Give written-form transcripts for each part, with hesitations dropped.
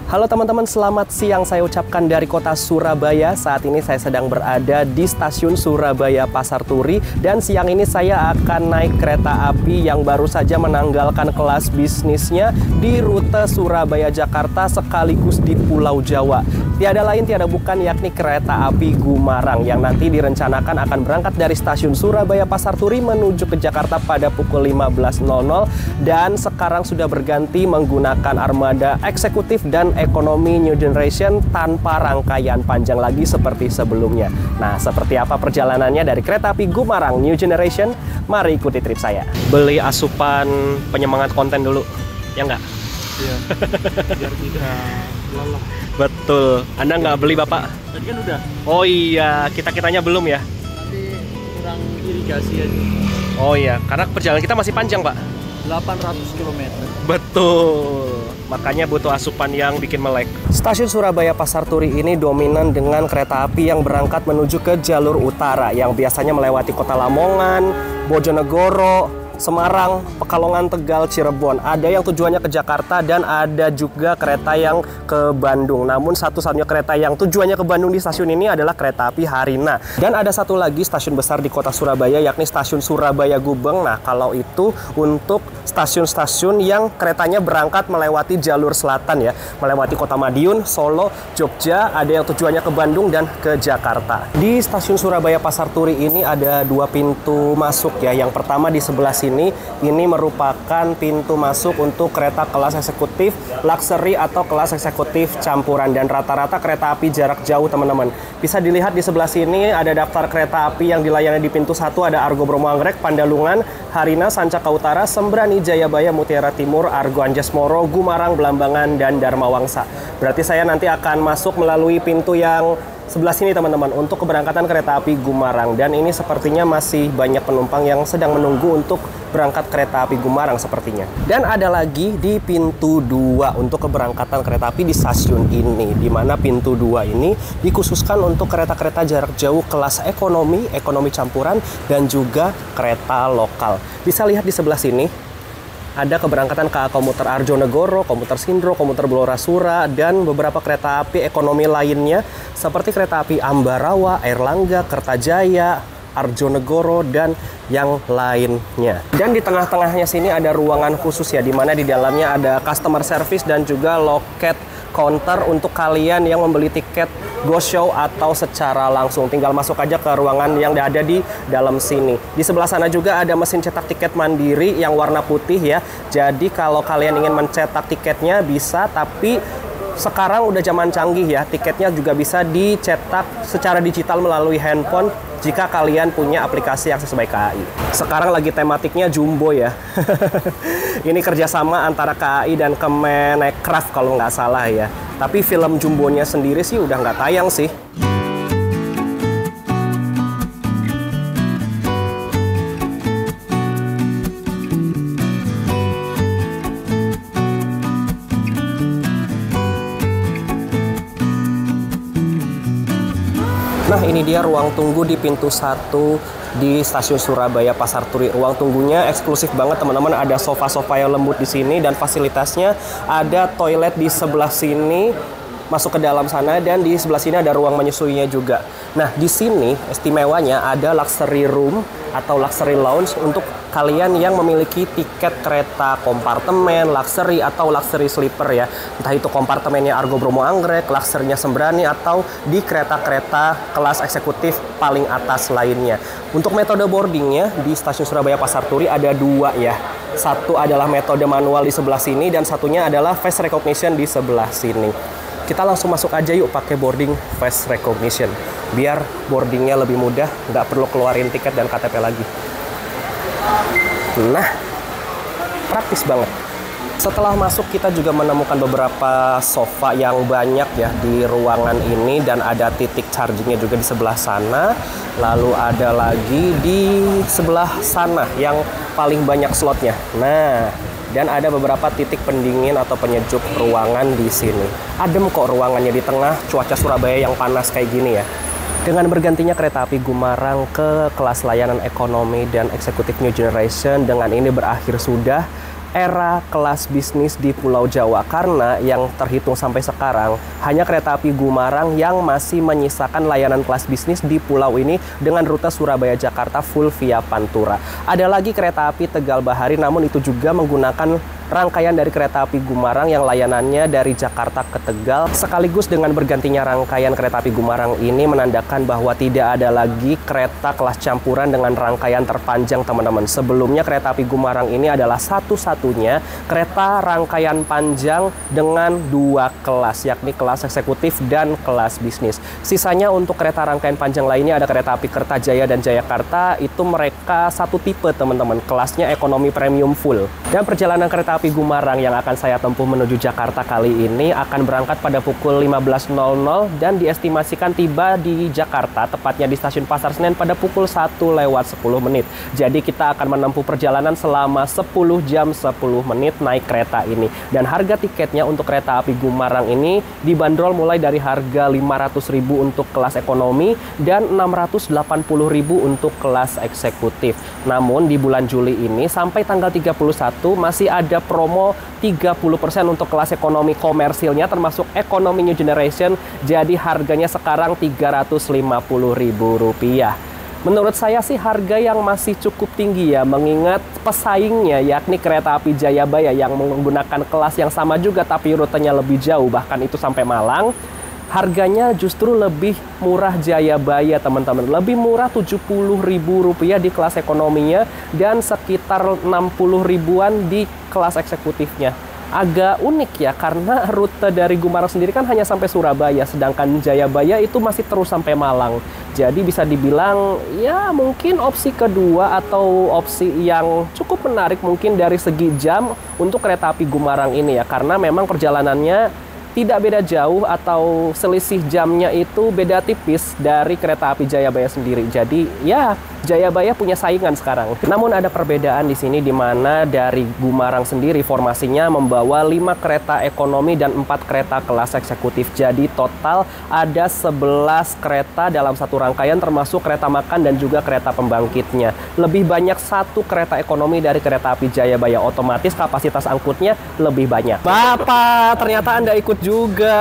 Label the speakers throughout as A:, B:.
A: Halo teman-teman, selamat siang saya ucapkan dari kota Surabaya. Saat ini saya sedang berada di stasiun Surabaya Pasar Turi. Dan siang ini saya akan naik kereta api yang baru saja menanggalkan kelas bisnisnya di rute Surabaya-Jakarta sekaligus di Pulau Jawa. Tiada lain tiada bukan yakni kereta api Gumarang yang nanti direncanakan akan berangkat dari stasiun Surabaya Pasar Turi menuju ke Jakarta pada pukul 15.00. Dan sekarang sudah berganti menggunakan armada eksekutif dan ekonomi New Generation tanpa rangkaian panjang lagi seperti sebelumnya. Nah, seperti apa perjalanannya dari kereta api Gumarang New Generation? Mari ikuti trip saya. Beli asupan penyemangat konten dulu, ya nggak?
B: Iya, biar tidak lelah.
A: Betul. Anda nggak beli, Bapak?
B: Tadi kan udah.
A: Oh iya, kita-kitanya belum ya?
B: Nanti kurang irigasi aja.
A: Oh iya, karena perjalanan kita masih panjang, Pak.
B: 800 km.
A: Betul, makanya butuh asupan yang bikin melek. Stasiun Surabaya Pasar Turi ini dominan dengan kereta api yang berangkat menuju ke jalur utara yang biasanya melewati kota Lamongan, Bojonegoro, Semarang, Pekalongan, Tegal, Cirebon. Ada yang tujuannya ke Jakarta dan ada juga kereta yang ke Bandung. Namun satu-satunya kereta yang tujuannya ke Bandung di stasiun ini adalah kereta api Harina. Dan ada satu lagi stasiun besar di kota Surabaya yakni stasiun Surabaya Gubeng. Nah, kalau itu untuk stasiun-stasiun yang keretanya berangkat melewati jalur selatan ya. Melewati kota Madiun, Solo, Jogja, ada yang tujuannya ke Bandung dan ke Jakarta. Di stasiun Surabaya Pasar Turi ini ada dua pintu masuk ya. Yang pertama di sebelah ini merupakan pintu masuk untuk kereta kelas eksekutif, luxury atau kelas eksekutif campuran dan rata-rata kereta api jarak jauh teman-teman. Bisa dilihat di sebelah sini ada daftar kereta api yang dilayani di pintu 1 ada Argo Bromo Anggrek, Pandalungan, Harina, Sancaka Utara, Sembrani, Jayabaya, Mutiara Timur, Argo Anjesmoro, Gumarang, Belambangan, dan Dharma Wangsa. Berarti saya nanti akan masuk melalui pintu yang sebelah sini teman-teman untuk keberangkatan kereta api Gumarang. Dan ini sepertinya masih banyak penumpang yang sedang menunggu untuk berangkat kereta api Gumarang sepertinya. Dan ada lagi di pintu 2 untuk keberangkatan kereta api di stasiun ini, di mana pintu 2 ini dikhususkan untuk kereta-kereta jarak jauh kelas ekonomi, ekonomi campuran, dan juga kereta lokal. Bisa lihat di sebelah sini ada keberangkatan KA Komuter Arjonegoro, Komuter Sindro, Komuter Blora-Sura, dan beberapa kereta api ekonomi lainnya seperti kereta api Ambarawa, Airlangga, Kertajaya, Arjonegoro, dan yang lainnya. Dan di tengah-tengahnya sini ada ruangan khusus ya, di mana di dalamnya ada customer service dan juga loket counter untuk kalian yang membeli tiket go show atau secara langsung. Tinggal masuk aja ke ruangan yang ada di dalam sini. Di sebelah sana juga ada mesin cetak tiket mandiri yang warna putih ya. Jadi kalau kalian ingin mencetak tiketnya bisa, tapi sekarang udah zaman canggih ya. Tiketnya juga bisa dicetak secara digital melalui handphone jika kalian punya aplikasi akses by KAI. Sekarang lagi tematiknya jumbo ya. Ini kerjasama antara KAI dan Kemenecraft kalau nggak salah ya. Tapi film jumbonya sendiri sih udah nggak tayang sih. Nah, ini dia ruang tunggu di pintu 1 di stasiun Surabaya Pasar Turi. Ruang tunggunya eksklusif banget teman-teman. Ada sofa-sofa yang lembut di sini dan fasilitasnya ada toilet di sebelah sini masuk ke dalam sana, dan di sebelah sini ada ruang menyusuinya juga. Nah, di sini istimewanya ada luxury room atau luxury lounge untuk kalian yang memiliki tiket kereta kompartemen, luxury atau luxury sleeper ya. Entah itu kompartemennya Argo Bromo Anggrek, luxury-nya Sembrani, atau di kereta-kereta kelas eksekutif paling atas lainnya. Untuk metode boardingnya di stasiun Surabaya Pasar Turi ada dua ya. Satu adalah metode manual di sebelah sini dan satunya adalah face recognition di sebelah sini. Kita langsung masuk aja yuk pakai boarding face recognition. Biar boardingnya lebih mudah, nggak perlu keluarin tiket dan KTP lagi. Nah, praktis banget. Setelah masuk kita juga menemukan beberapa sofa yang banyak ya di ruangan ini, dan ada titik chargingnya juga di sebelah sana. Lalu ada lagi di sebelah sana yang paling banyak slotnya. Nah, dan ada beberapa titik pendingin atau penyejuk ruangan di sini. Adem kok ruangannya di tengah cuaca Surabaya yang panas kayak gini ya. Dengan bergantinya kereta api Gumarang ke kelas layanan ekonomi dan eksekutif New Generation, dengan ini berakhir sudah era kelas bisnis di Pulau Jawa, karena yang terhitung sampai sekarang hanya kereta api Gumarang yang masih menyisakan layanan kelas bisnis di pulau ini dengan rute Surabaya-Jakarta full via Pantura. Ada lagi kereta api Tegal Bahari, namun itu juga menggunakan rangkaian dari kereta api Gumarang yang layanannya dari Jakarta ke Tegal. Sekaligus dengan bergantinya rangkaian kereta api Gumarang ini menandakan bahwa tidak ada lagi kereta kelas campuran dengan rangkaian terpanjang, teman-teman. Sebelumnya kereta api Gumarang ini adalah satu-satunya kereta rangkaian panjang dengan 2 kelas, yakni kelas eksekutif dan kelas bisnis. Sisanya untuk kereta rangkaian panjang lainnya ada kereta api Kertajaya dan Jayakarta, itu mereka satu tipe, teman-teman, kelasnya ekonomi premium full. Dan perjalanan kereta api Gumarang yang akan saya tempuh menuju Jakarta kali ini akan berangkat pada pukul 15.00 dan diestimasikan tiba di Jakarta, tepatnya di stasiun Pasar Senen pada pukul 1:10. Jadi kita akan menempuh perjalanan selama 10 jam 10 menit naik kereta ini. Dan harga tiketnya untuk kereta api Gumarang ini dibanderol mulai dari harga 500.000 untuk kelas ekonomi dan 680.000 untuk kelas eksekutif. Namun di bulan Juli ini sampai tanggal 31 masih ada promo 30% untuk kelas ekonomi komersilnya, termasuk ekonomi new generation. Jadi harganya sekarang Rp350.000. Menurut saya sih harga yang masih cukup tinggi ya, mengingat pesaingnya yakni kereta api Jayabaya yang menggunakan kelas yang sama juga tapi rutenya lebih jauh, bahkan itu sampai Malang. Harganya justru lebih murah Jayabaya, teman-teman. Lebih murah Rp70.000 di kelas ekonominya dan sekitar 60 ribuan di kelas eksekutifnya. Agak unik ya, karena rute dari Gumarang sendiri kan hanya sampai Surabaya, sedangkan Jayabaya itu masih terus sampai Malang. Jadi bisa dibilang ya mungkin opsi kedua atau opsi yang cukup menarik mungkin dari segi jam untuk kereta api Gumarang ini ya, karena memang perjalanannya tidak beda jauh atau selisih jamnya itu beda tipis dari kereta api Jayabaya sendiri. Jadi ya Jayabaya punya saingan sekarang. Namun ada perbedaan di sini, di mana dari Gumarang sendiri formasinya membawa 5 kereta ekonomi dan 4 kereta kelas eksekutif. Jadi total ada 11 kereta dalam satu rangkaian, termasuk kereta makan dan juga kereta pembangkitnya. Lebih banyak satu kereta ekonomi dari kereta api Jayabaya, otomatis kapasitas angkutnya lebih banyak. Bapak, ternyata Anda ikut juga.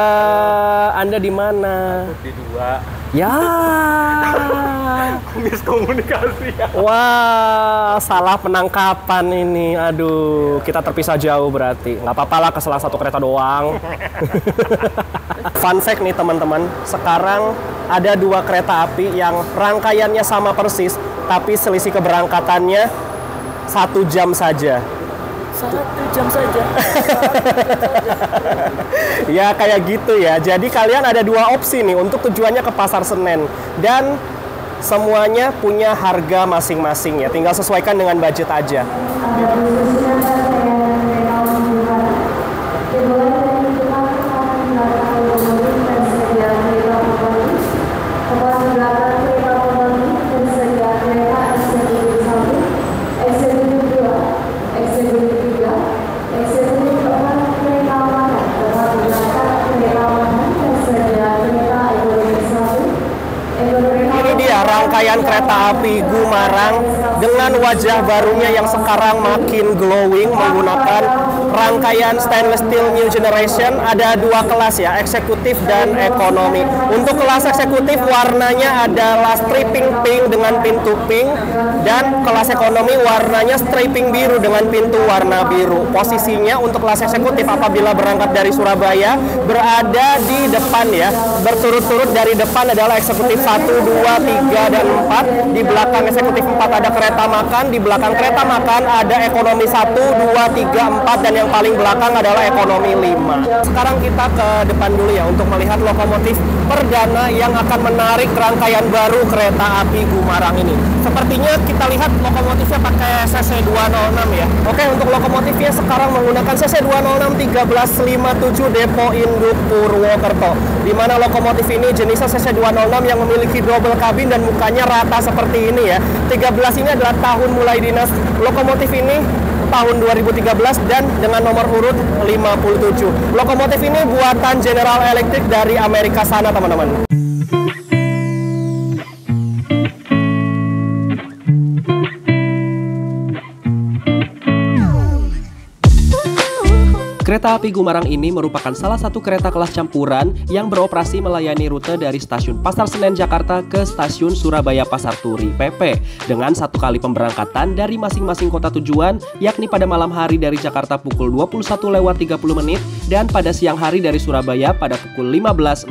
A: Anda di mana?
B: Di 2.
A: Ya.
B: Miskomunikasi ya.
A: Wah, salah penangkapan ini. Aduh, kita terpisah jauh berarti. Nggak apa-apa lah, keselang satu kereta doang. Fun fact nih teman-teman, sekarang ada 2 kereta api yang rangkaiannya sama persis, tapi selisih keberangkatannya 1 jam saja.
B: 1 jam saja.
A: Ya kayak gitu ya. Jadi kalian ada 2 opsi nih untuk tujuannya ke Pasar Senen. Dan semuanya punya harga masing-masing ya. Tinggal sesuaikan dengan budget aja. Rangkaian kereta api Gumarang dengan wajah barunya yang sekarang makin glowing menggunakan rangkaian stainless steel new generation. Ada 2 kelas ya, eksekutif dan ekonomi. Untuk kelas eksekutif warnanya adalah striping pink dengan pintu pink, dan kelas ekonomi warnanya striping biru dengan pintu warna biru. Posisinya untuk kelas eksekutif apabila berangkat dari Surabaya berada di depan ya, berturut-turut dari depan adalah eksekutif 1, 2, 3 dan 4. Di belakang eksekutif 4 ada kereta makan, di belakang kereta makan ada ekonomi 1, 2, 3, 4 dan yang paling belakang adalah ekonomi 5. Sekarang kita ke depan dulu ya untuk melihat lokomotif perdana yang akan menarik rangkaian baru kereta api Gumarang ini. Sepertinya kita lihat lokomotifnya pakai CC206 ya. Oke, untuk lokomotifnya sekarang menggunakan CC206 1357 Depo Induk Purwokerto, di mana lokomotif ini jenisnya CC206 yang memiliki double kabin dan mukanya rata seperti ini ya. 13 ini adalah tahun mulai dinas lokomotif ini, tahun 2013, dan dengan nomor urut 57. Lokomotif ini buatan General Electric dari Amerika sana, teman-teman. Kereta api Gumarang ini merupakan salah satu kereta kelas campuran yang beroperasi melayani rute dari stasiun Pasar Senen Jakarta ke stasiun Surabaya Pasar Turi PP dengan satu kali pemberangkatan dari masing-masing kota tujuan, yakni pada malam hari dari Jakarta pukul 21.30 dan pada siang hari dari Surabaya pada pukul 15.00.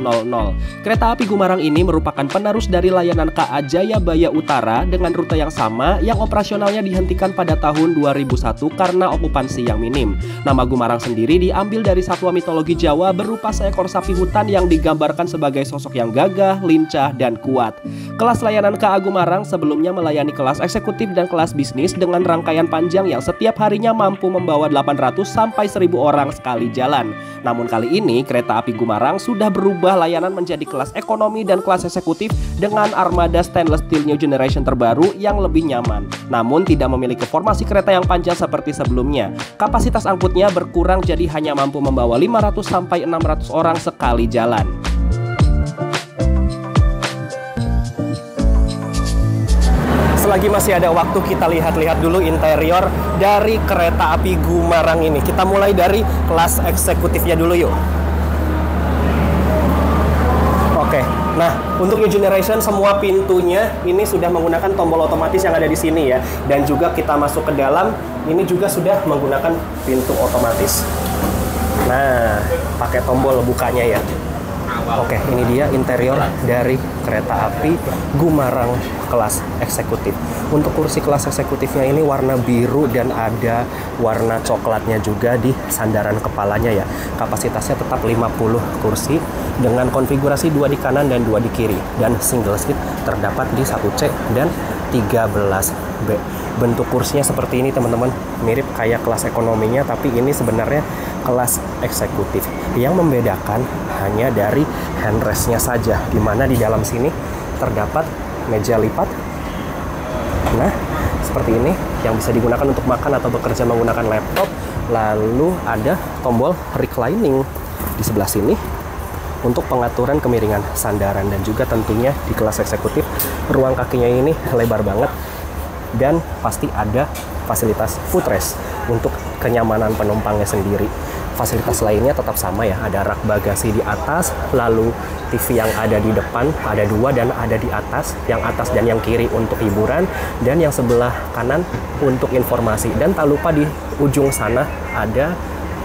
A: Kereta api Gumarang ini merupakan penerus dari layanan KA Jayabaya Utara dengan rute yang sama yang operasionalnya dihentikan pada tahun 2001 karena okupansi yang minim. Nama Gumarang sendiri diambil dari satwa mitologi Jawa berupa seekor sapi hutan yang digambarkan sebagai sosok yang gagah, lincah, dan kuat. Kelas layanan KA Gumarang sebelumnya melayani kelas eksekutif dan kelas bisnis dengan rangkaian panjang yang setiap harinya mampu membawa 800 sampai 1000 orang sekali jalan. Namun kali ini kereta api Gumarang sudah berubah layanan menjadi kelas ekonomi dan kelas eksekutif dengan armada stainless steel new generation terbaru yang lebih nyaman. Namun tidak memiliki formasi kereta yang panjang seperti sebelumnya. Kapasitas angkutnya berkurang jadi hanya mampu membawa 500 sampai 600 orang sekali jalan. Selagi masih ada waktu, kita lihat-lihat dulu interior dari kereta api Gumarang ini. Kita mulai dari kelas eksekutifnya dulu yuk. Oke, nah untuk new generation semua pintunya ini sudah menggunakan tombol otomatis yang ada di sini ya. Dan juga kita masuk ke dalam, ini juga sudah menggunakan pintu otomatis. Nah, pakai tombol bukanya ya. Oke, ini dia interior dari kereta api Gumarang kelas eksekutif. Untuk kursi kelas eksekutifnya ini warna biru dan ada warna coklatnya juga di sandaran kepalanya ya. Kapasitasnya tetap 50 kursi dengan konfigurasi 2 di kanan dan 2 di kiri. Dan single seat terdapat di 1C dan 13B. Bentuk kursinya seperti ini teman-teman, mirip kayak kelas ekonominya, tapi ini sebenarnya kelas eksekutif. Yang membedakan hanya dari handrestnya saja, di mana di dalam sini terdapat meja lipat. Nah, seperti ini yang bisa digunakan untuk makan atau bekerja menggunakan laptop. Lalu ada tombol reclining di sebelah sini untuk pengaturan kemiringan sandaran, dan juga tentunya di kelas eksekutif ruang kakinya ini lebar banget. Dan pasti ada fasilitas footrest untuk kenyamanan penumpangnya sendiri. Fasilitas lainnya tetap sama ya, ada rak bagasi di atas, lalu TV yang ada di depan, ada 2 dan ada di atas, yang atas dan yang kiri untuk hiburan, dan yang sebelah kanan untuk informasi. Dan tak lupa di ujung sana ada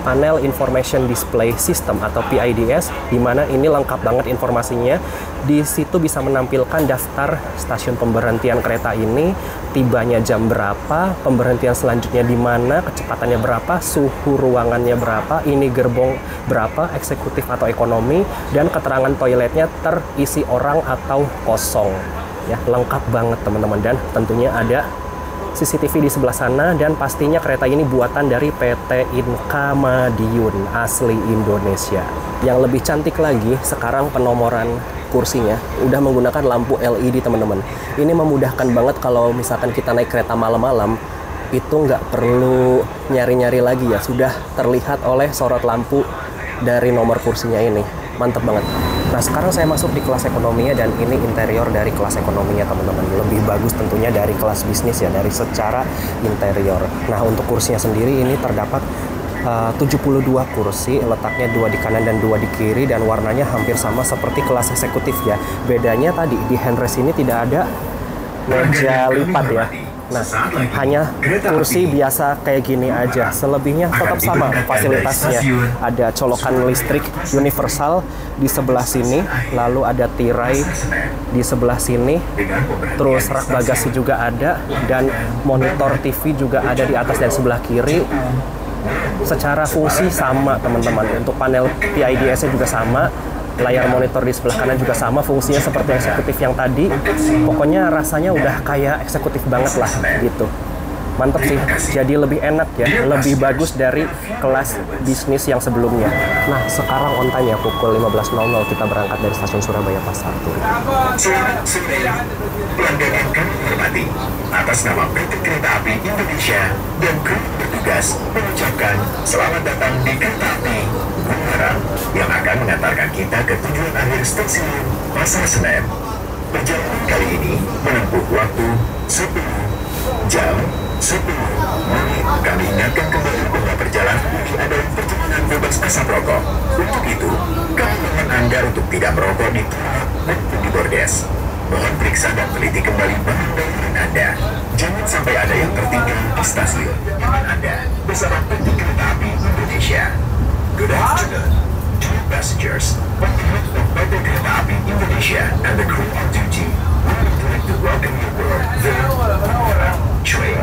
A: panel Information Display System atau PIDS, di mana ini lengkap banget informasinya. Di situ bisa menampilkan daftar stasiun pemberhentian kereta ini, tibanya jam berapa, pemberhentian selanjutnya di mana, kecepatannya berapa, suhu ruangannya berapa, ini gerbong berapa, eksekutif atau ekonomi, dan keterangan toiletnya terisi orang atau kosong. Ya, lengkap banget teman-teman, dan tentunya ada CCTV di sebelah sana, dan pastinya kereta ini buatan dari PT Inka Madiun asli Indonesia. Yang lebih cantik lagi, sekarang penomoran kursinya udah menggunakan lampu LED teman-teman. Ini memudahkan banget kalau misalkan kita naik kereta malam-malam, itu nggak perlu nyari-nyari lagi ya, sudah terlihat oleh sorot lampu dari nomor kursinya ini. Mantep banget. Nah, sekarang saya masuk di kelas ekonominya, dan ini interior dari kelas ekonominya teman-teman. Lebih bagus tentunya dari kelas bisnis ya, dari secara interior. Nah, untuk kursinya sendiri ini terdapat 72 kursi, letaknya 2 di kanan dan 2 di kiri, dan warnanya hampir sama seperti kelas eksekutif ya. Bedanya tadi di handrest ini tidak ada meja lipat ya. Nah, hanya kursi biasa kayak gini aja. Selebihnya tetap sama fasilitasnya. Ada colokan listrik universal di sebelah sini, lalu ada tirai di sebelah sini, terus rak bagasi juga ada, dan monitor TV juga ada di atas dan sebelah kiri. Secara fungsi sama teman-teman, untuk panel PIDS-nya juga sama, layar monitor di sebelah kanan juga sama, fungsinya seperti eksekutif yang tadi. Pokoknya rasanya udah kayak eksekutif banget lah gitu. Mantep sih, jadi lebih enak ya, lebih bagus dari kelas bisnis yang sebelumnya. Nah, sekarang on time ya, pukul 15.00 kita berangkat dari stasiun Surabaya Pasar Turi.
C: Selamat sore, pelanggan kami hormati. Atas nama PT Kereta Api Indonesia dan kru bertugas mengucapkan selamat datang di Kereta Api Gumarang yang akan mengantarkan kita ke tujuan akhir stasiun Pasar Senen. Perjalanan kali ini menempuh waktu 10 jam 10 menit. Kami ingatkan kembali bahwa perjalanan ini adalah perjalanan bebas asap rokok. Untuk itu, kami mohon Anda untuk tidak merokok di toilet maupun di bordes. Mohon periksa dan teliti kembali barang bawaan Anda. Jangan sampai ada yang tertinggal di stasiun dengan Anda bersama PT Kereta Api Indonesia. Good afternoon, dear passengers. On behalf of PT Kereta Api Indonesia and the crew on duty, we would like to welcome you aboard the train.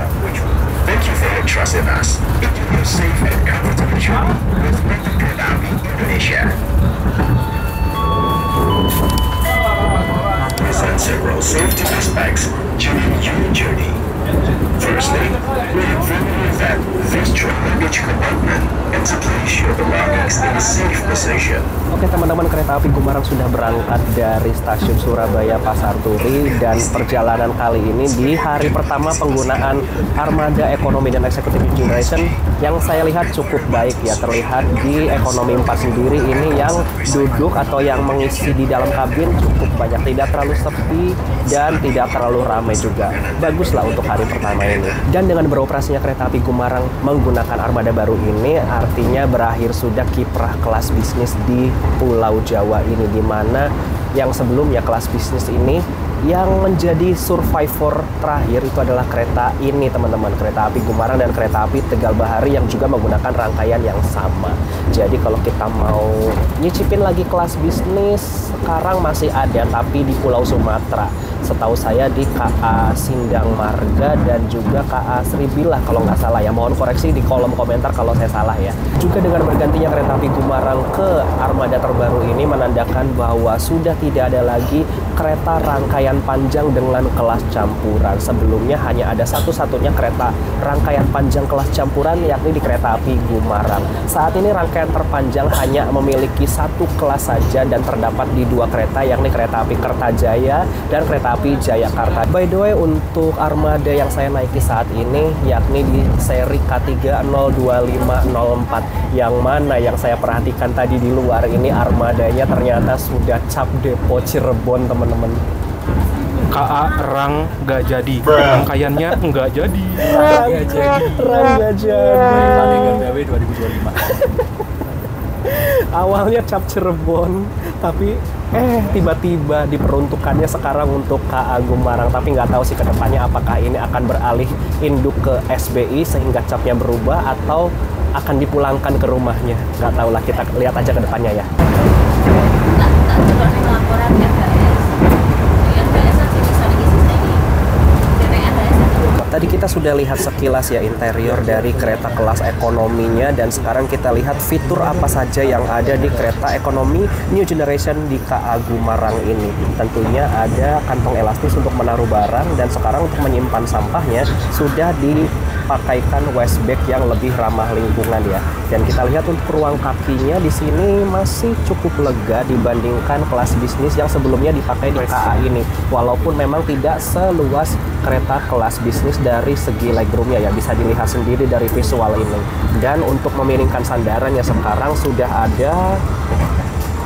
C: Thank you for your trust in us. Enjoy your safe and comfortable journey with PT Kereta Api Indonesia. Present several safety aspects during your journey. Firstly, we inform you that this train luggage compartment and to place your belongings in a safe position.
A: Oke teman-teman, kereta api Gumarang sudah berangkat dari stasiun Surabaya Pasar Turi, dan perjalanan kali ini di hari pertama penggunaan armada ekonomi dan eksekutif generation yang saya lihat cukup baik ya. Terlihat di ekonomi 4 sendiri ini yang duduk atau yang mengisi di dalam kabin cukup banyak, tidak terlalu sepi dan tidak terlalu ramai juga. Baguslah untuk hari pertama ini. Dan dengan beroperasinya kereta api Gumarang menggunakan armada baru ini, artinya berakhir sudah kiprah kelas bisnis di Pulau Jawa ini, di mana yang sebelumnya kelas bisnis ini yang menjadi survivor terakhir itu adalah kereta ini teman-teman, kereta api Gumarang dan kereta api Tegal Bahari yang juga menggunakan rangkaian yang sama. Jadi kalau kita mau nyicipin lagi kelas bisnis, sekarang masih ada tapi di Pulau Sumatera. Setahu saya di KA Sindang Marga dan juga KA Sribilah kalau nggak salah ya. Mohon koreksi di kolom komentar kalau saya salah ya. Juga dengan bergantinya kereta api Gumarang ke armada terbaru ini menandakan bahwa sudah tidak ada lagi kereta rangkaian panjang dengan kelas campuran. Sebelumnya hanya ada satu-satunya kereta rangkaian panjang kelas campuran, yakni di kereta api Gumarang. Saat ini rangkaian terpanjang hanya memiliki satu kelas saja dan terdapat di 2 kereta, yakni kereta api Kertajaya dan kereta api Jayakarta. By the way, untuk armada yang saya naiki saat ini yakni di seri K3 02504, yang mana yang saya perhatikan tadi di luar ini armadanya ternyata sudah cap depo Cirebon teman-teman.
D: KA Rang nggak jadi, rangkaiannya nggak jadi.
A: Rang nggak jadi.
B: Palingan BW 2025.
A: Awalnya cap Cirebon, tapi tiba-tiba diperuntukannya sekarang untuk KA Gumarang. Tapi nggak tahu sih kedepannya apakah ini akan beralih induk ke SBI sehingga capnya berubah atau akan dipulangkan ke rumahnya. Nggak tahu lah, kita lihat aja ke depannya ya.
E: Laporan ya guys. Ya guys,
A: Tadi kita sudah lihat sekilas ya interior dari kereta kelas ekonominya, dan sekarang kita lihat fitur apa saja yang ada di kereta ekonomi New Generation di KA Gumarang ini. Tentunya ada kantong elastis untuk menaruh barang, dan sekarang untuk menyimpan sampahnya sudah dipakaikan waste bag yang lebih ramah lingkungan ya. Dan kita lihat untuk ruang kakinya di sini masih cukup lega dibandingkan kelas bisnis yang sebelumnya dipakai di KA ini. Walaupun memang tidak seluas kereta kelas bisnis dari segi legroomnya ya, bisa dilihat sendiri dari visual ini. Dan untuk memiringkan sandaran ya, sekarang sudah ada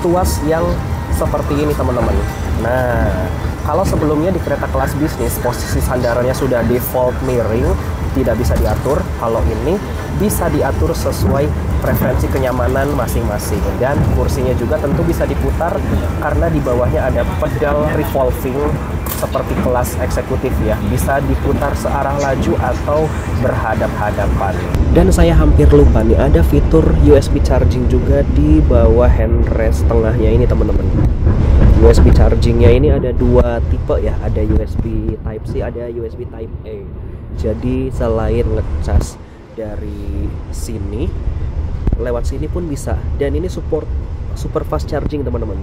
A: tuas yang seperti ini teman-teman. Nah, kalau sebelumnya di kereta kelas bisnis posisi sandarannya sudah default miring, tidak bisa diatur. Kalau ini bisa diatur sesuai preferensi kenyamanan masing-masing, dan kursinya juga tentu bisa diputar karena di bawahnya ada pedal revolving seperti kelas eksekutif ya, bisa diputar searah laju atau berhadap-hadapan. Dan saya hampir lupa nih, ada fitur USB charging juga di bawah handrest tengahnya ini teman-teman. USB chargingnya ini ada 2 tipe ya, ada USB Type C, ada USB Type A. Jadi selain ngecas dari sini, lewat sini pun bisa, dan ini support super fast charging teman-teman.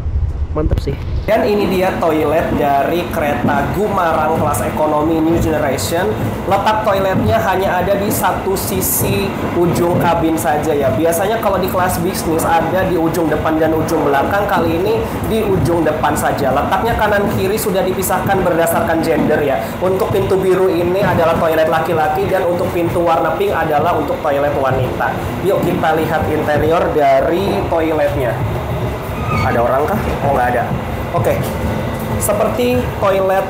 A: Mantap sih. Dan ini dia toilet dari kereta Gumarang kelas ekonomi New Generation. Letak toiletnya hanya ada di satu sisi ujung kabin saja ya. Biasanya kalau di kelas bisnis ada di ujung depan dan ujung belakang, kali ini di ujung depan saja. Letaknya kanan kiri sudah dipisahkan berdasarkan gender ya. Untuk pintu biru ini adalah toilet laki-laki, dan untuk pintu warna pink adalah untuk toilet wanita. Yuk kita lihat interior dari toiletnya. Ada orang kah? Oh, nggak ada. Oke. Seperti toilet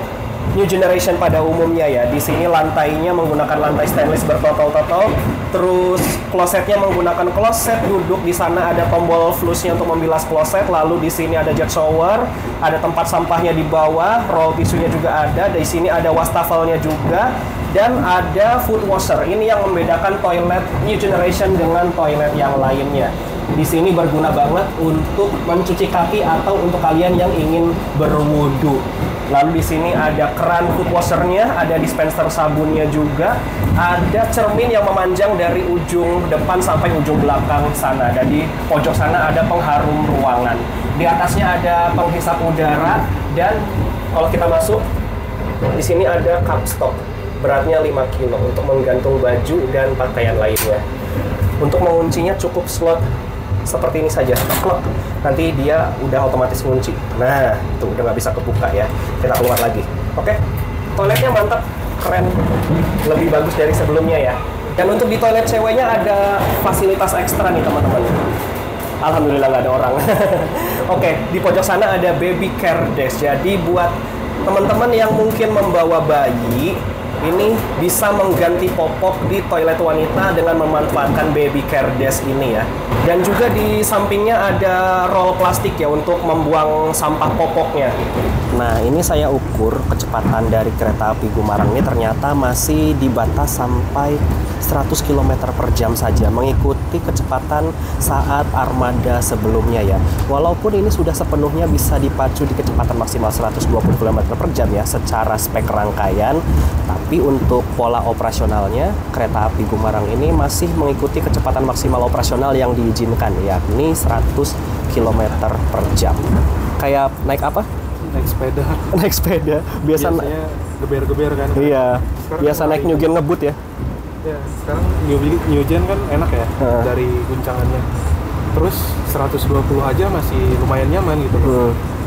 A: new generation pada umumnya ya. Di sini lantainya menggunakan lantai stainless bertotol-totol. Terus klosetnya menggunakan kloset duduk. Di sana ada tombol flushnya untuk membilas kloset. Lalu di sini ada jet shower, ada tempat sampahnya di bawah, roll tisunya juga ada. Di sini ada wastafelnya juga. Dan ada foot washer. Ini yang membedakan toilet new generation dengan toilet yang lainnya. Di sini berguna banget untuk mencuci kaki atau untuk kalian yang ingin berwudu. Lalu di sini ada keran foot washernya, ada dispenser sabunnya juga, ada cermin yang memanjang dari ujung depan sampai ujung belakang sana. Dan di pojok sana ada pengharum ruangan. Di atasnya ada penghisap udara dan kalau kita masuk di sini ada cup stop. Beratnya 5 kilo untuk menggantung baju dan pakaian lainnya. Untuk menguncinya cukup slot seperti ini saja. Klok. Nanti dia udah otomatis kunci. Nah, itu udah nggak bisa kebuka ya. Kita keluar lagi. Oke. Toiletnya mantap, keren. Lebih bagus dari sebelumnya ya. Dan untuk di toilet ceweknya ada fasilitas ekstra nih teman-teman. Alhamdulillah nggak ada orang. Oke, di pojok sana ada baby care desk. Jadi buat teman-teman yang mungkin membawa bayi, ini bisa mengganti popok di toilet wanita dengan memanfaatkan baby care desk ini ya. Dan juga di sampingnya ada roll plastik ya untuk membuang sampah popoknya. Nah, ini saya ukur kecepatan dari kereta api Gumarang ini ternyata masih dibatas sampai 100 km per jam saja, mengikuti kecepatan saat armada sebelumnya ya. Walaupun ini sudah sepenuhnya bisa dipacu di kecepatan maksimal 120 km per jam ya secara spek rangkaian, tapi untuk pola operasionalnya kereta api Gumarang ini masih mengikuti kecepatan maksimal operasional yang diizinkan, yakni 100 km per jam. Kayak naik apa?
D: Naik sepeda.
A: Naik sepeda.
D: Biasanya geber-geber kan.
A: Iya.
D: Sekarang
A: biasa naik New Gen ngebut ya.
D: Ya, sekarang New Gen kan enak ya dari guncangannya. Terus 120 aja masih lumayan nyaman gitu.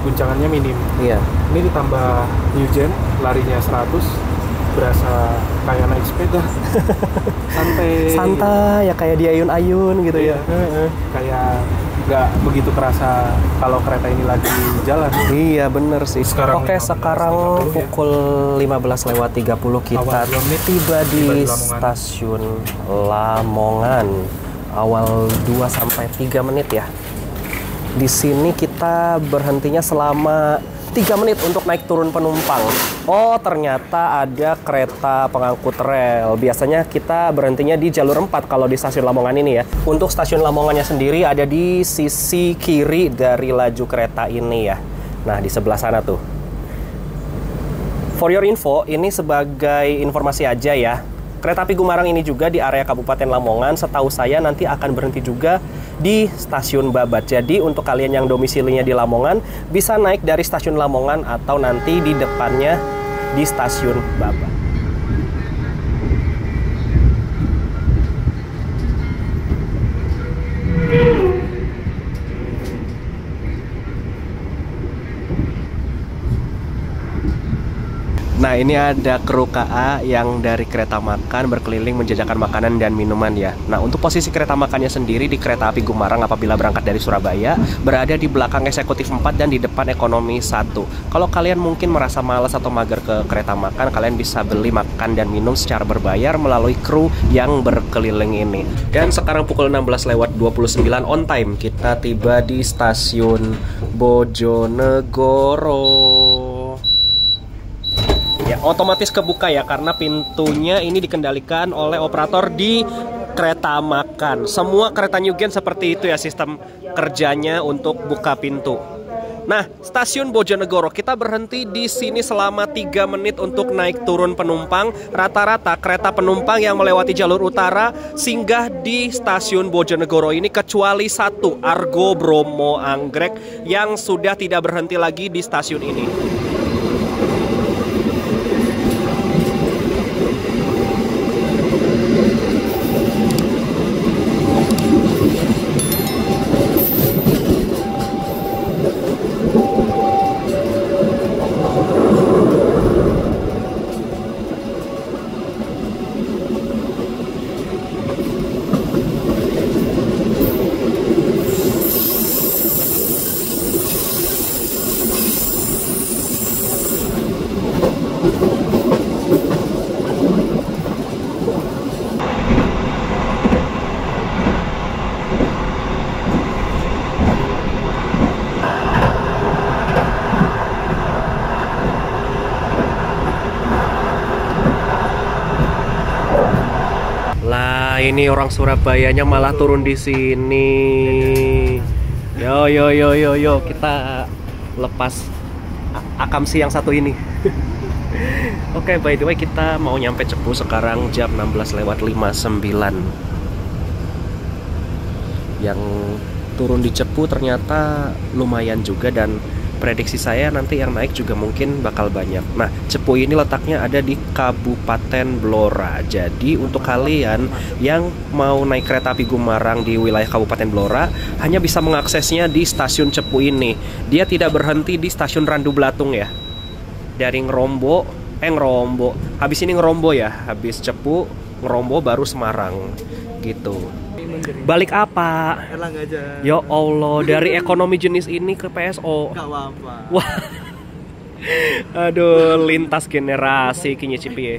D: Guncangannya minim.
A: Iya.
D: Ini ditambah New Gen larinya 100, berasa kayak naik sepeda. Santai
A: ya, kayak di ayun-ayun gitu ya.
D: Kayak nggak begitu kerasa kalau kereta ini lagi jalan.
A: Iya bener sih.
D: Sekarang
A: Oke, sekarang pukul 15.30 kita tiba di stasiun Lamongan. Awal 2-3 menit ya. Di sini kita berhentinya selama 3 menit untuk naik turun penumpang. Oh, ternyata ada kereta pengangkut rel. Biasanya kita berhentinya di jalur 4 kalau di stasiun Lamongan ini ya. Untuk stasiun Lamongannya sendiri ada di sisi kiri dari laju kereta ini ya. Nah, di sebelah sana tuh. For your info, ini sebagai informasi aja ya. Kereta api Gumarang ini juga di area Kabupaten Lamongan, setahu saya nanti akan berhenti juga di stasiun Babat. Jadi untuk kalian yang domisilinya di Lamongan, bisa naik dari stasiun Lamongan atau nanti di depannya di stasiun Babat. Nah, ini ada kru KA yang dari kereta makan berkeliling menjajakan makanan dan minuman ya. Nah, untuk posisi kereta makannya sendiri di kereta api Gumarang apabila berangkat dari Surabaya berada di belakang eksekutif 4 dan di depan ekonomi 1. Kalau kalian mungkin merasa malas atau mager ke kereta makan, kalian bisa beli makan dan minum secara berbayar melalui kru yang berkeliling ini. Dan sekarang pukul 16.29 on time, kita tiba di stasiun Bojonegoro. Ya, otomatis kebuka ya karena pintunya ini dikendalikan oleh operator di kereta makan. Semua kereta New Gen seperti itu ya sistem kerjanya untuk buka pintu. Nah, stasiun Bojonegoro kita berhenti di sini selama 3 menit untuk naik turun penumpang. Rata-rata kereta penumpang yang melewati jalur utara singgah di stasiun Bojonegoro ini kecuali satu, Argo Bromo Anggrek yang sudah tidak berhenti lagi di stasiun ini. Wah, ini orang Surabayanya malah turun di sini. Yo, kita lepas akamsi yang satu ini. Oke, by the way, kita mau nyampe Cepu sekarang jam 16:59. Yang turun di Cepu ternyata lumayan juga, dan prediksi saya nanti yang naik juga mungkin bakal banyak. Nah, Cepu ini letaknya ada di Kabupaten Blora. Jadi untuk kalian yang mau naik kereta api Gumarang di wilayah Kabupaten Blora, hanya bisa mengaksesnya di stasiun Cepu ini. Dia tidak berhenti di stasiun Randu Blatung ya. Dari Ngerombo, habis ini Ngerombo ya, habis Cepu, Ngerombo baru Semarang gitu. Balik apa?
D: Erlangga aja.
A: Ya Allah, dari ekonomi jenis ini ke PSO.
D: Gak apa-apa.
A: Wah. Aduh, lintas generasi kinya cipi.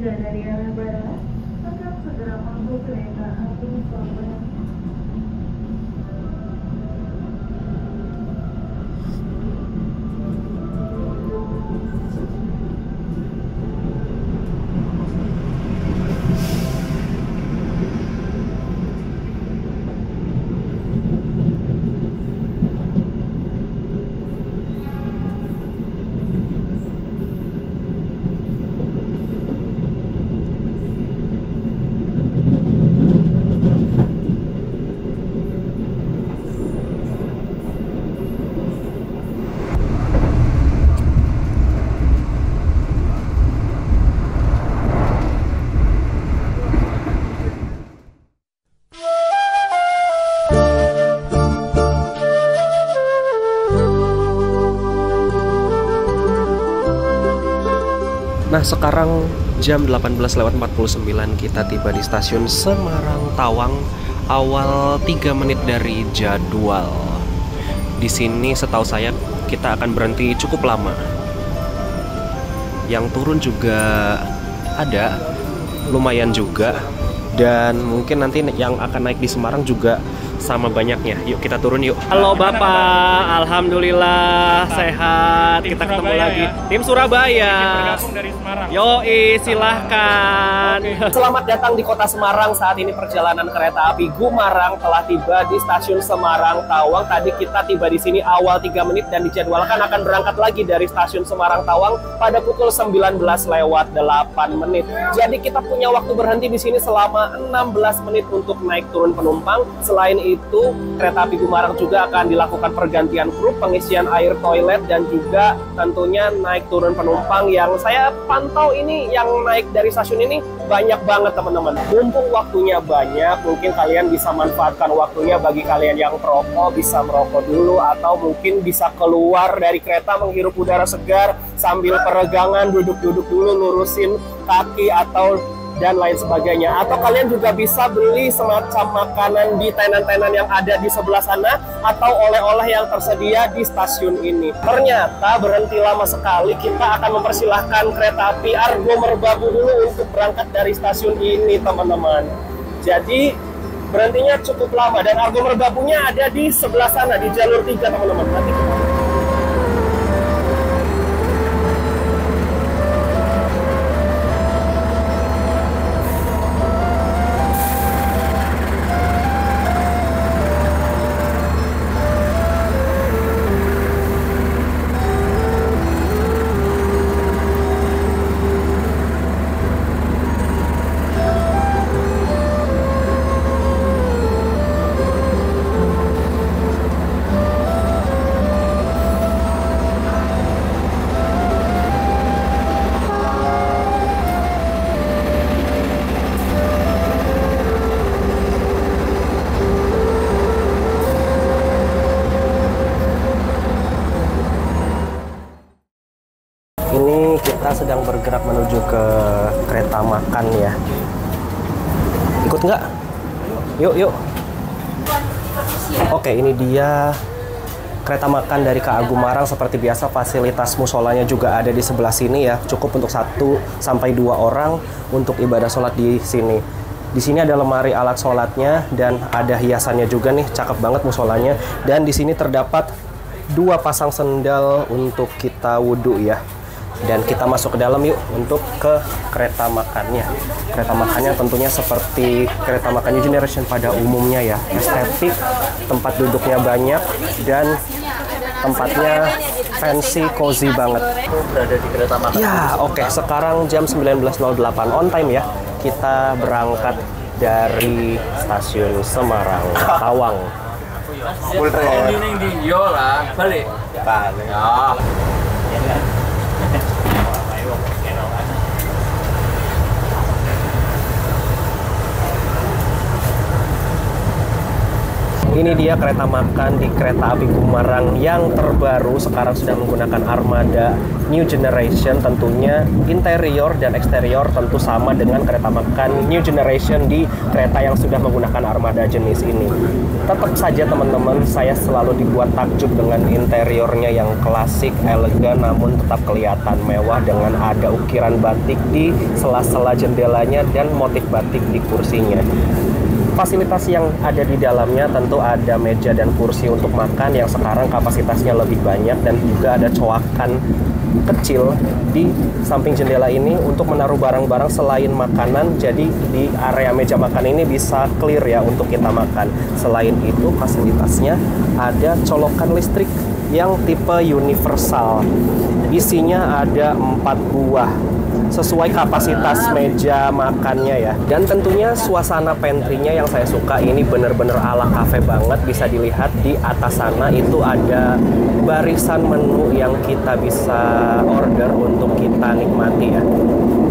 F: Dari arah barat akan segera masuk kereta api Surabaya.
A: Nah, sekarang jam 18:49 kita tiba di stasiun Semarang Tawang awal 3 menit dari jadwal. Di sini setahu saya kita akan berhenti cukup lama. Yang turun juga ada, lumayan juga. Dan mungkin nanti yang akan naik di Semarang juga sama banyaknya. Yuk kita turun yuk. Halo Bapak, alhamdulillah sehat. Kita ketemu lagi. Tim Surabaya.
D: Bergabung dari Semarang.
A: Yoi, silahkan. Selamat datang di kota Semarang. Saat ini perjalanan kereta api Gumarang telah tiba di stasiun Semarang Tawang. Tadi kita tiba di sini awal 3 menit dan dijadwalkan akan berangkat lagi dari stasiun Semarang Tawang pada pukul 19:08 menit. Jadi kita punya waktu berhenti di sini selama 16 menit untuk naik turun penumpang. Selain itu, kereta api Gumarang juga akan dilakukan pergantian kru, pengisian air toilet, dan juga tentunya naik turun penumpang yang saya pantau ini yang naik dari stasiun ini banyak banget teman-teman. Mumpung waktunya banyak, mungkin kalian bisa manfaatkan waktunya. Bagi kalian yang perokok bisa merokok dulu, atau mungkin bisa keluar dari kereta menghirup udara segar sambil peregangan, duduk-duduk dulu, lurusin kaki atau dan lain sebagainya. Atau kalian juga bisa beli semacam makanan di tenan-tenan yang ada di sebelah sana, atau oleh-oleh yang tersedia di stasiun ini. Ternyata berhenti lama sekali. Kita akan mempersilahkan kereta api Argo Merbabu dulu untuk berangkat dari stasiun ini teman-teman. Jadi berhentinya cukup lama, dan Argo Merbabunya ada di sebelah sana di jalur 3 teman-teman. Nanti kita sedang bergerak menuju ke kereta makan ya. Ikut nggak? Yuk. Oke, ini dia kereta makan dari KA Gumarang. Seperti biasa fasilitas musolanya juga ada di sebelah sini ya. Cukup untuk 1 sampai 2 orang untuk ibadah sholat di sini. Di sini ada lemari alat sholatnya dan ada hiasannya juga nih, cakep banget musolanya. Dan di sini terdapat 2 pasang sendal untuk kita wudhu ya. Dan kita masuk ke dalam yuk untuk ke kereta makannya. Kereta makannya tentunya seperti kereta makan New Generation pada umumnya ya. Estetik, tempat duduknya banyak, dan tempatnya fancy, cozy banget.
B: Berada di kereta makan.
A: Ya, oke. Sekarang jam 19.08 on time ya. Kita berangkat dari stasiun Semarang, Tawang.
B: Ini di Yola, balik. Balik. Ya.
A: Ini dia kereta makan di kereta api Gumarang yang terbaru. Sekarang sudah menggunakan armada New Generation. Tentunya interior dan eksterior tentu sama dengan kereta makan New Generation di kereta yang sudah menggunakan armada jenis ini. Tetap saja teman-teman, saya selalu dibuat takjub dengan interiornya yang klasik, elegan, namun tetap kelihatan mewah dengan ada ukiran batik di sela-sela jendelanya dan motif batik di kursinya. Fasilitas yang ada di dalamnya tentu ada meja dan kursi untuk makan yang sekarang kapasitasnya lebih banyak, dan juga ada coakan kecil di samping jendela ini untuk menaruh barang-barang selain makanan. Jadi di area meja makan ini bisa clear ya untuk kita makan. Selain itu fasilitasnya ada colokan listrik yang tipe universal. Isinya ada 4 buah sesuai kapasitas meja makannya ya. Dan tentunya suasana pantry-nya yang saya suka, ini bener-bener ala cafe banget. Bisa dilihat di atas sana itu ada barisan menu yang kita bisa order untuk kita nikmati ya.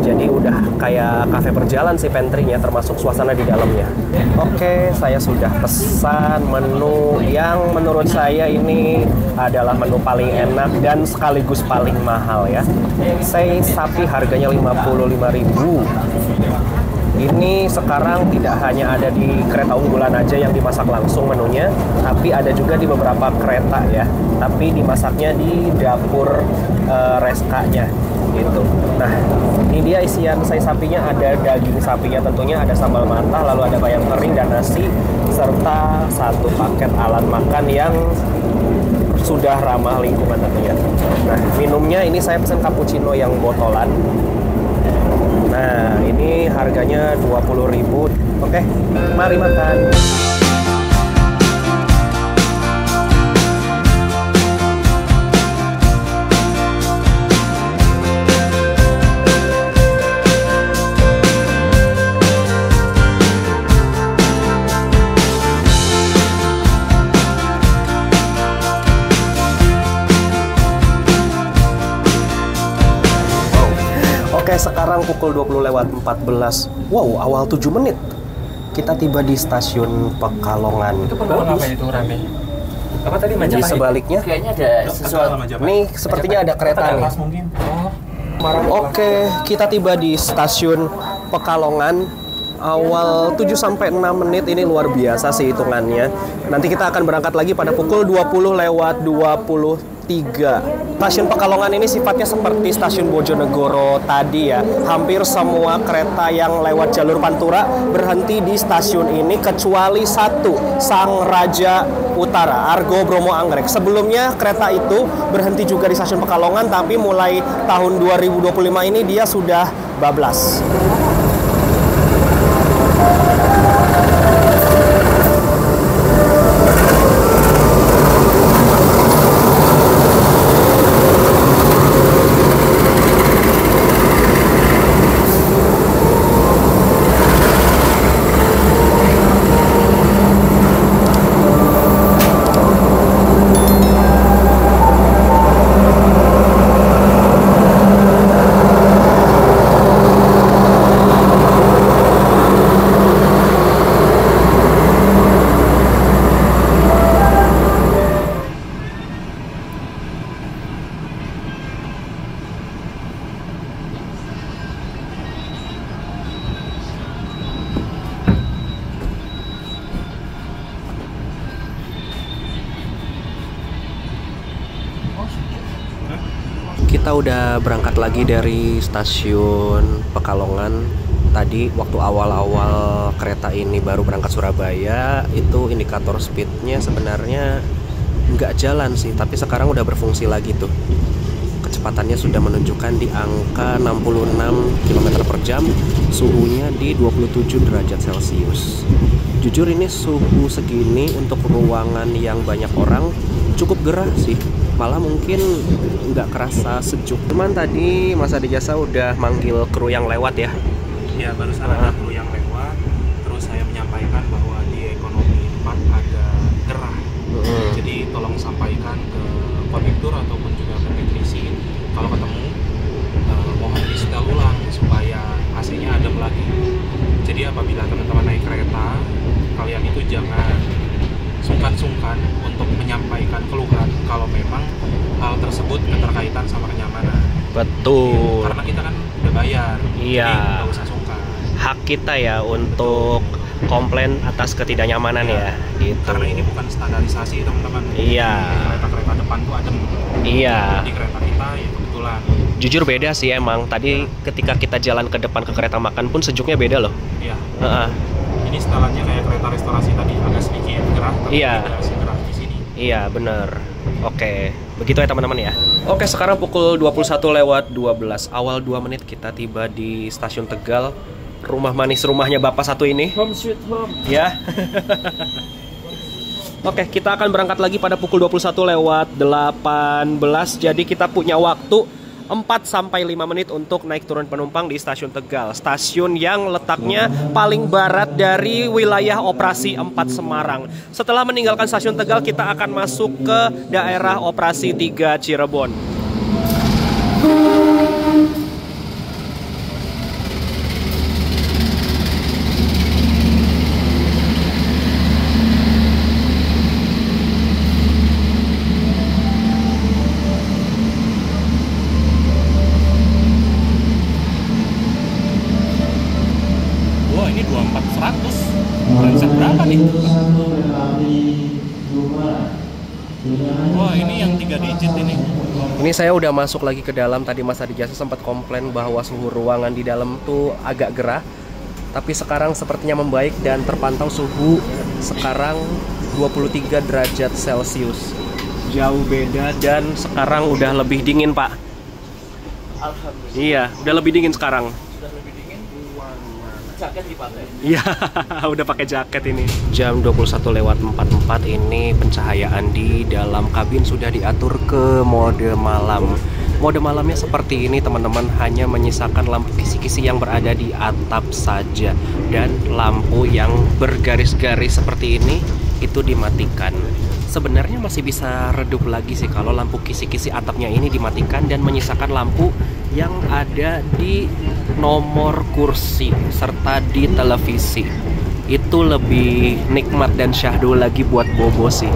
A: Jadi udah kayak kafe berjalan sih pantry-nya, termasuk suasana di dalamnya. Oke, saya sudah pesan menu yang menurut saya ini adalah menu paling enak dan sekaligus paling mahal ya. Sei sapi harganya 55.000. Ini sekarang tidak hanya ada di kereta unggulan aja yang dimasak langsung menunya, tapi ada juga di beberapa kereta ya. Tapi dimasaknya di dapur reskanya gitu. Nah, ini dia isian sei sapinya. Ada daging sapinya tentunya, ada sambal matah, lalu ada bayam kering dan nasi, serta 1 paket alat makan yang sudah ramah lingkungan tentunya. Nah, minumnya ini saya pesan cappuccino yang botolan. Nah, ini harganya 20.000. Oke, mari makan. Oke, sekarang pukul 20:14. Wow, awal 7 menit. Kita tiba di stasiun Pekalongan.
B: Itu apa itu rame? Apa tadi
A: Di
B: Majapahit?
A: sebaliknya,
E: Kayaknya ada sesuatu.
A: nih sepertinya ada kereta nih.
B: Pas mungkin.
A: Oke, kita tiba di stasiun Pekalongan awal 7 sampai 6 menit. Ini luar biasa sih hitungannya. Nanti kita akan berangkat lagi pada pukul 20:23. Stasiun Pekalongan ini sifatnya seperti stasiun Bojonegoro tadi ya. Hampir semua kereta yang lewat jalur Pantura berhenti di stasiun ini kecuali 1, Sang Raja Utara, Argo Bromo Anggrek. Sebelumnya kereta itu berhenti juga di stasiun Pekalongan, tapi mulai tahun 2025 ini dia sudah bablas. kita udah berangkat lagi dari stasiun Pekalongan. Tadi waktu awal-awal kereta ini baru berangkat Surabaya, itu indikator speednya sebenarnya nggak jalan sih, tapi sekarang udah berfungsi lagi tuh. Kecepatannya sudah menunjukkan di angka 66 km per jam, suhunya di 27 derajat Celcius. Jujur ini suhu segini untuk ruangan yang banyak orang cukup gerah sih, malah mungkin nggak kerasa sejuk. Cuman tadi Mas Adi Jasa udah manggil kru yang lewat ya?
D: Ya, barusan ada kru yang lewat, terus saya menyampaikan bahwa di ekonomi 4 ada gerah. Jadi tolong sampaikan ke kondektur ataupun juga ke teknisi kalau ketemu, mohon di-setel ulang supaya AC-nya adem lagi. Jadi apabila teman-teman naik kereta, kalian itu jangan sungkan-sungkan untuk menyampaikan keluhan kalau memang hal tersebut keterkaitan sama kenyamanan.
A: Betul.
D: Karena kita kan udah bayar,
A: Iya.
D: jadi nggak usah sungkan.
A: Hak kita ya untuk komplain atas ketidaknyamanan ya, gitu.
D: Karena ini bukan standarisasi teman-teman.
A: Iya.
D: Kereta-kereta depan tuh adem.
A: Iya.
D: Di kereta kita ya kebetulan.
A: Jujur beda sih emang. Tadi ketika kita jalan ke depan ke kereta makan pun sejuknya beda loh.
D: Iya.
A: Heeh.
D: Ini setelannya kayak kereta restorasi tadi, agak sedikit gerah, tapi
A: Iya.
D: tidak segerah di sini.
A: Iya bener. Oke, begitu ya teman-teman ya. Oke, sekarang pukul 21:12. Awal 2 menit kita tiba di stasiun Tegal. Rumah manis rumahnya bapak satu ini.
B: Home sweet home.
A: Ya. Oke, kita akan berangkat lagi pada pukul 21:18. Jadi kita punya waktu 4-5 menit untuk naik turun penumpang di stasiun Tegal. Stasiun yang letaknya paling barat dari wilayah operasi 4 Semarang. Setelah meninggalkan stasiun Tegal, kita akan masuk ke daerah operasi 3 Cirebon.
D: Wah, ini 2400. Transit berapa nih? Wah, ini yang 3 digit ini.
A: Ini saya udah masuk lagi ke dalam. Tadi Mas Adi Jasa sempat komplain bahwa suhu ruangan di dalam tuh agak gerah. Tapi sekarang sepertinya membaik dan terpantau suhu sekarang 23 derajat Celcius. Jauh beda dan sekarang udah lebih dingin, Pak.
B: Alhamdulillah.
A: Iya, udah lebih dingin sekarang.
B: Sudah lebih dingin. Jaket dipakai.
A: Iya, udah pakai jaket ini. Jam 21:44 ini pencahayaan di dalam kabin sudah diatur ke mode malam. Mode malamnya seperti ini teman-teman, hanya menyisakan lampu kisi-kisi yang berada di atap saja. Dan lampu yang bergaris-garis seperti ini itu dimatikan. Sebenarnya masih bisa redup lagi sih kalau lampu kisi-kisi atapnya ini dimatikan dan menyisakan lampu yang ada di nomor kursi serta di televisi. Itu lebih nikmat dan syahdu lagi buat bobo sih.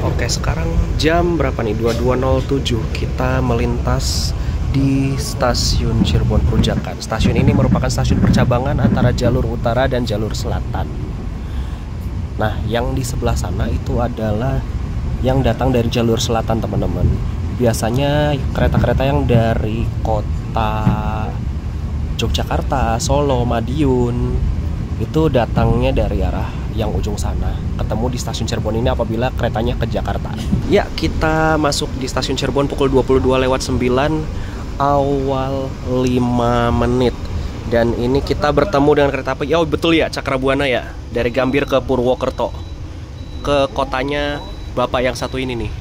A: Oke, sekarang jam berapa nih? 22:07. Kita melintas di stasiun Cirebon Perujakan. Stasiun ini merupakan stasiun percabangan antara jalur utara dan jalur selatan. Nah, yang di sebelah sana itu adalah yang datang dari jalur selatan, teman-teman. Biasanya kereta-kereta yang dari kota Yogyakarta, Solo, Madiun itu datangnya dari arah yang ujung sana. Ketemu di stasiun Cirebon ini apabila keretanya ke Jakarta. Ya, kita masuk di stasiun Cirebon pukul 22:09 awal 5 menit. Dan ini kita bertemu dengan kereta api. Oh, betul ya, Cakrabuana ya. Dari Gambir ke Purwokerto. Ke kotanya bapak yang satu ini nih.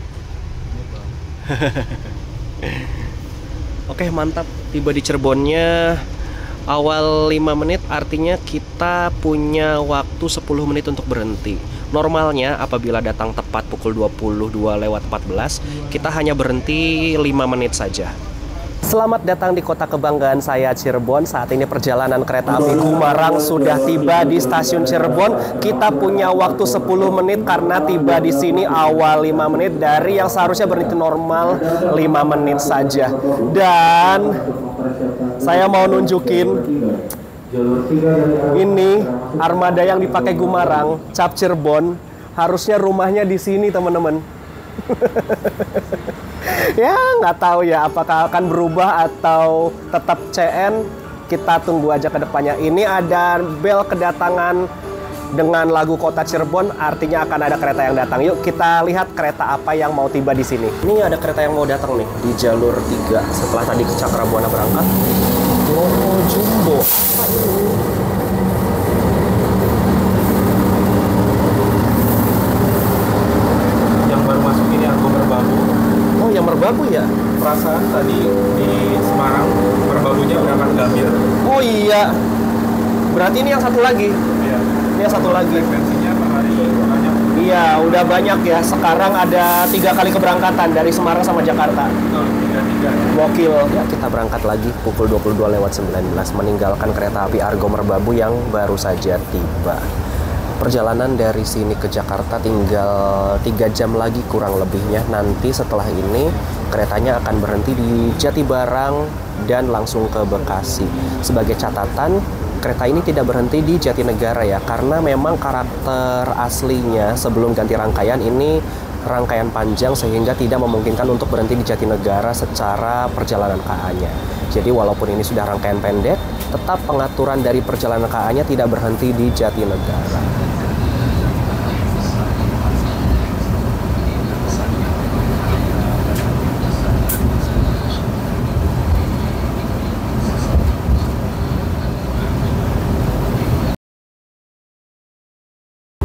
A: Oke, mantap. Tiba di Cirebonnya awal 5 menit, artinya kita punya waktu 10 menit untuk berhenti. Normalnya apabila datang tepat pukul 22:14, kita hanya berhenti 5 menit saja. Selamat datang di kota kebanggaan saya, Cirebon. Saat ini perjalanan kereta api Gumarang sudah tiba di stasiun Cirebon. Kita punya waktu 10 menit karena tiba di sini awal 5 menit dari yang seharusnya berhenti normal 5 menit saja. Dan saya mau nunjukin ini armada yang dipakai Gumarang, Cap Cirebon. Harusnya rumahnya di sini, teman-teman. Ya, nggak tahu ya apakah akan berubah atau tetap CN. Kita tunggu aja ke depannya. Ini ada bel kedatangan dengan lagu Kota Cirebon, artinya akan ada kereta yang datang. Yuk kita lihat kereta apa yang mau tiba di sini. Ini ada kereta yang mau datang nih di jalur 3 setelah tadi ke Cakrabuana berangkat. Oh, Jumbo. Apa ini?
D: Yang baru masuk ini Argo Merbabu.
A: Oh, yang Merbabu ya?
D: Perasaan tadi di Semarang Merbabunya berangkat Gambir.
A: Oh iya. Berarti ini yang satu lagi.
D: Iya.
A: Ini yang satu lagi.
D: Frekuensinya per hari banyak.
A: Iya, udah banyak ya. Sekarang ada 3 kali keberangkatan dari Semarang sama Jakarta.
D: Betul, 33.
A: Gokil. Ya, kita berangkat lagi pukul 22:19 meninggalkan kereta api Argo Merbabu yang baru saja tiba. Perjalanan dari sini ke Jakarta tinggal 3 jam lagi kurang lebihnya. Nanti setelah ini keretanya akan berhenti di Jatibarang dan langsung ke Bekasi. Sebagai catatan, kereta ini tidak berhenti di Jatinegara ya, karena memang karakter aslinya sebelum ganti rangkaian ini rangkaian panjang sehingga tidak memungkinkan untuk berhenti di Jatinegara secara perjalanan KA-nya. Jadi walaupun ini sudah rangkaian pendek, tetap pengaturan dari perjalanan KA-nya tidak berhenti di Jatinegara.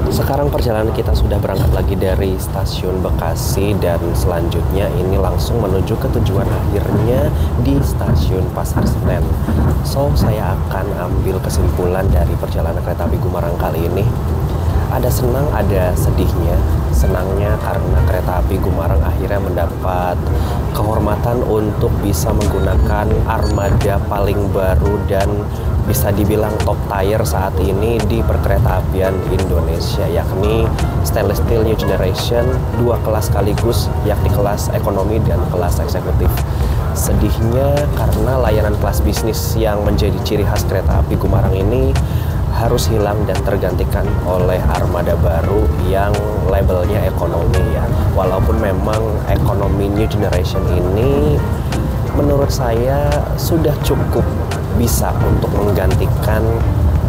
A: Sekarang perjalanan kita sudah berangkat lagi dari stasiun Bekasi dan selanjutnya ini langsung menuju ke tujuan akhirnya di stasiun Pasar Senen. So, saya akan ambil kesimpulan dari perjalanan kereta api Gumarang kali ini. Ada senang, ada sedihnya. Senangnya karena kereta api Gumarang akhirnya mendapat kehormatan untuk bisa menggunakan armada paling baru dan bisa dibilang top tier saat ini di perkereta-apian Indonesia, yakni Stainless Steel New Generation 2 kelas sekaligus, yakni kelas ekonomi dan kelas eksekutif. Sedihnya karena layanan kelas bisnis yang menjadi ciri khas kereta api Gumarang ini harus hilang dan tergantikan oleh armada baru yang labelnya ekonomi ya. Walaupun memang ekonomi New Generation ini menurut saya sudah cukup bisa untuk menggantikan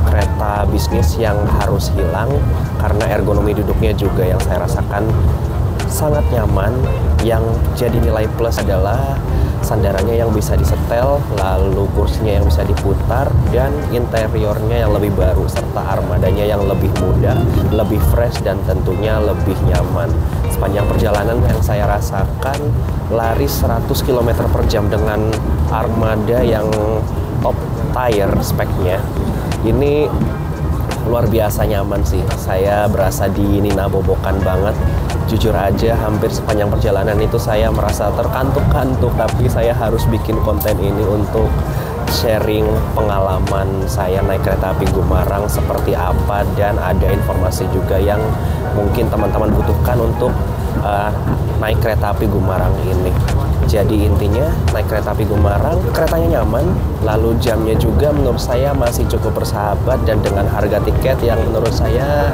A: kereta bisnis yang harus hilang, karena ergonomi duduknya juga yang saya rasakan sangat nyaman. Yang jadi nilai plus adalah sandarannya yang bisa disetel, lalu kursinya yang bisa diputar, dan interiornya yang lebih baru, serta armadanya yang lebih muda, lebih fresh, dan tentunya lebih nyaman. Sepanjang perjalanan yang saya rasakan laris 100 km per jam dengan armada yang top tier speknya. Ini luar biasa nyaman sih. Saya berasa di Nina Bobokan banget. Jujur aja hampir sepanjang perjalanan itu saya merasa terkantuk-kantuk, tapi saya harus bikin konten ini untuk sharing pengalaman saya naik kereta api Gumarang seperti apa, dan ada informasi juga yang mungkin teman-teman butuhkan untuk naik kereta api Gumarang ini. Jadi intinya naik kereta api Gumarang, keretanya nyaman, lalu jamnya juga menurut saya masih cukup bersahabat, dan dengan harga tiket yang menurut saya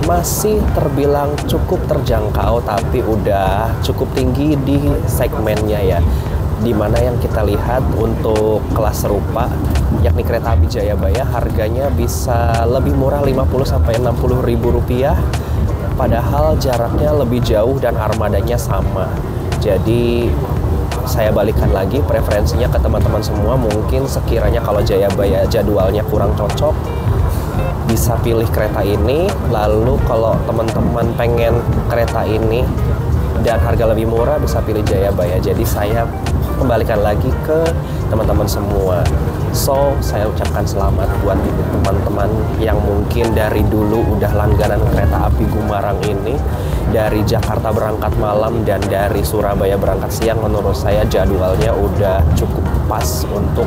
A: masih terbilang cukup terjangkau, tapi udah cukup tinggi di segmennya ya. Dimana yang kita lihat untuk kelas serupa, yakni kereta api Jayabaya, harganya bisa lebih murah 50-60 ribu rupiah, padahal jaraknya lebih jauh dan armadanya sama. Jadi saya balikan lagi preferensinya ke teman-teman semua. Mungkin sekiranya kalau Jayabaya jadwalnya kurang cocok, bisa pilih kereta ini. Lalu kalau teman-teman pengen kereta ini dan harga lebih murah, bisa pilih Jayabaya. Jadi saya kembalikan lagi ke teman-teman semua. So, saya ucapkan selamat buat teman-teman yang mungkin dari dulu udah langganan kereta api Gumarang ini. Dari Jakarta berangkat malam dan dari Surabaya berangkat siang, menurut saya jadwalnya udah cukup pas untuk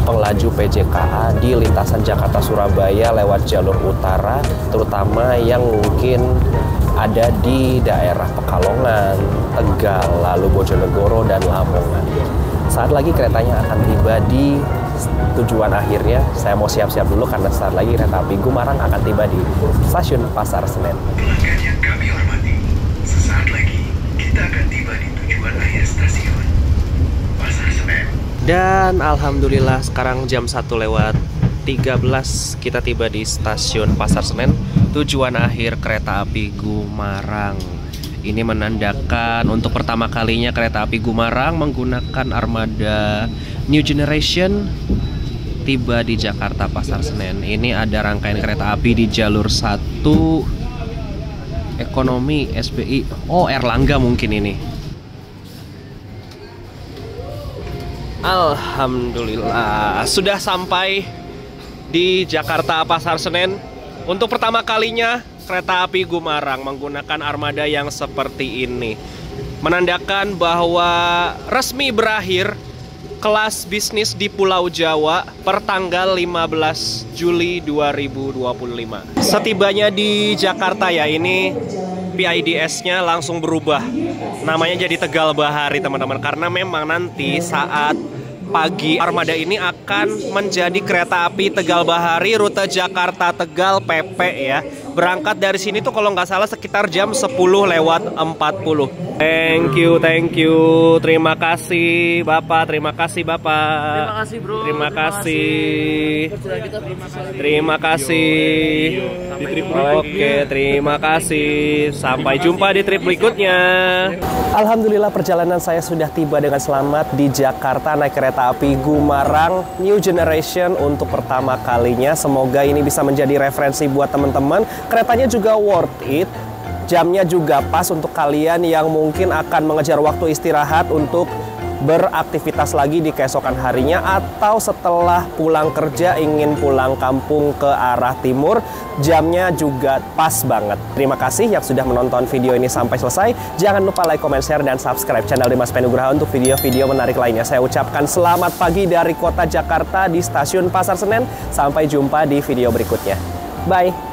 A: penglaju PJKA di lintasan Jakarta-Surabaya lewat jalur utara, terutama yang mungkin ada di daerah Pekalongan, Tegal, lalu Bojonegoro, dan Lamongan. Saat lagi keretanya akan tiba di tujuan akhirnya. Saya mau siap-siap dulu karena saat lagi kereta api Gumarang akan tiba di stasiun Pasar Senen.
C: Pelanggan yang kami hormati, sesaat lagi kita kita akan tiba di tujuan akhir stasiun Pasar Senen.
A: Dan alhamdulillah sekarang jam 1:13 kita tiba di stasiun Pasar Senen, tujuan akhir kereta api Gumarang. Ini menandakan untuk pertama kalinya kereta api Gumarang menggunakan armada New Generation tiba di Jakarta Pasar Senen. Ini ada rangkaian kereta api di jalur 1 ekonomi SBI. Oh, Erlangga mungkin ini. Alhamdulillah sudah sampai di Jakarta Pasar Senen. Untuk pertama kalinya kereta api Gumarang menggunakan armada yang seperti ini, menandakan bahwa resmi berakhir kelas bisnis di Pulau Jawa per tanggal 15 Juli 2025. Setibanya di Jakarta ya, ini PIDS-nya langsung berubah. Namanya jadi Tegal Bahari teman-teman, karena memang nanti saat pagi armada ini akan menjadi kereta api Tegal Bahari rute Jakarta Tegal PP ya. Berangkat dari sini tuh kalau nggak salah sekitar jam 10:40. Thank you. Terima kasih Bapak, terima kasih Bapak.
B: Terima kasih bro.
A: Terima kasih.
B: Perjalanan kita belum selesai.
A: Terima kasih. Oke, terima kasih. Sampai jumpa di trip berikutnya. Alhamdulillah perjalanan saya sudah tiba dengan selamat di Jakarta naik kereta api Gumarang New Generation untuk pertama kalinya. Semoga ini bisa menjadi referensi buat teman-teman. Keretanya juga worth it. Jamnya juga pas untuk kalian yang mungkin akan mengejar waktu istirahat untuk beraktivitas lagi di keesokan harinya, atau setelah pulang kerja ingin pulang kampung ke arah timur. Jamnya juga pas banget. Terima kasih yang sudah menonton video ini sampai selesai. Jangan lupa like, comment, share, dan subscribe channel Dimas P. Nugraha untuk video-video menarik lainnya. Saya ucapkan selamat pagi dari kota Jakarta di stasiun Pasar Senen. Sampai jumpa di video berikutnya. Bye.